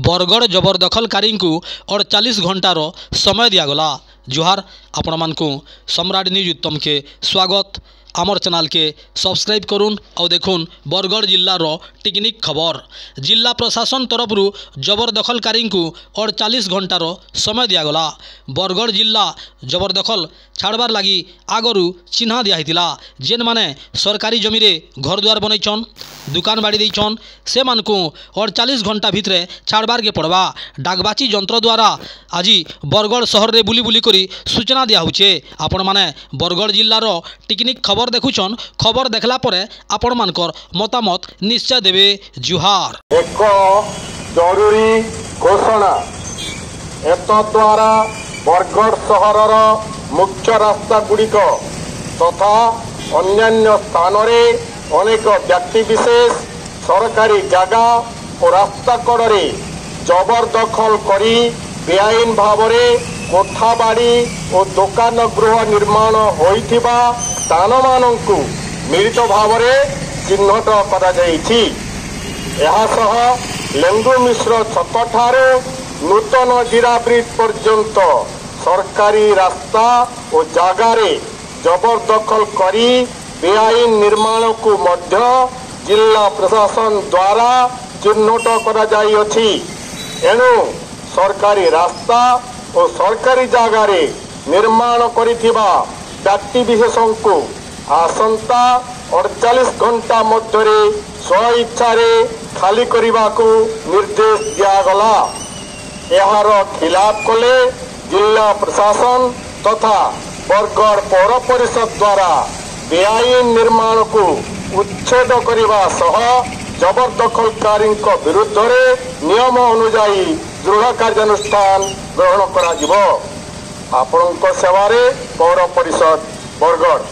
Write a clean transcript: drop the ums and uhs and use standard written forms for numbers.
बरगढ़ जबरदखलकारी को 48 घंटार समय दिगला। जुहार आपण मानकु सम्राट न्यूज उत्तम के स्वागत। आमर चैनल के सब्सक्राइब करुन और देखुन बरगढ़ जिल्लार टिकनिक खबर। जिला प्रशासन तरफ जबरदखलकारी को 48 घंटार समय दिगला। बरगढ़ जिला जबरदखल छाड़बार लगी आगरू चिन्ह दिया जेन माने सरकारी जमी रे घर द्वार बनईछन दुकान बाड़ी देछन से मानकु 48 घंटा भितरे छाड़बार के पड़वा। डाकबाची जंत्र द्वारा आज बरगढ़ शहर रे बुली बुली करी सूचना दिया होचे। आपण माने बरगढ़ जिल्लार टिकनिक खबर देखुछन। खबर देखला परे आपण मानकर मतामत निश्चय देवे। जुहार। एक जरूरी घोषणा द्वारा बरगढ़ सहरर मुख्य रास्ता गुड़िक तथा अन्यान्य स्थान रे अनेक व्यक्ति विशेष सरकारी जगह और रास्ता कड़े जबरदखल करी बेआईन भाव कोठा बाड़ी और दुकान गृह निर्माण होइथिबा स्थान मानकु मिलित भाव चिन्हट करा जाइछि। एहा सह लेंगु मिश्र छक ठारू नूतन जीरा ब्रिज पर्यंत सरकारी रास्ता और जगार जबरदखल करी बेआईन निर्माण को मध्य जिला प्रशासन द्वारा चिन्हट करा जाइछि। एणु सरकारी रास्ता और सरकारी जगार निर्माण करिथिबा व्यक्ति विशेषों को आसंता 48 घंटा मध्य स्व इच्छा खाली करने को निर्देश दिगला। यार खिलाफ कले जिला प्रशासन तथा बरगढ़ पौर परिषद द्वारा बेआईन निर्माण को उच्छेद करने सह जबरदखलकारी विरुद्ध नियम अनुजाई दृढ़ कार्यानुष्ठान ग्रहण करा जिवो। आपणक सेवारे पौर परिषद बरगढ़।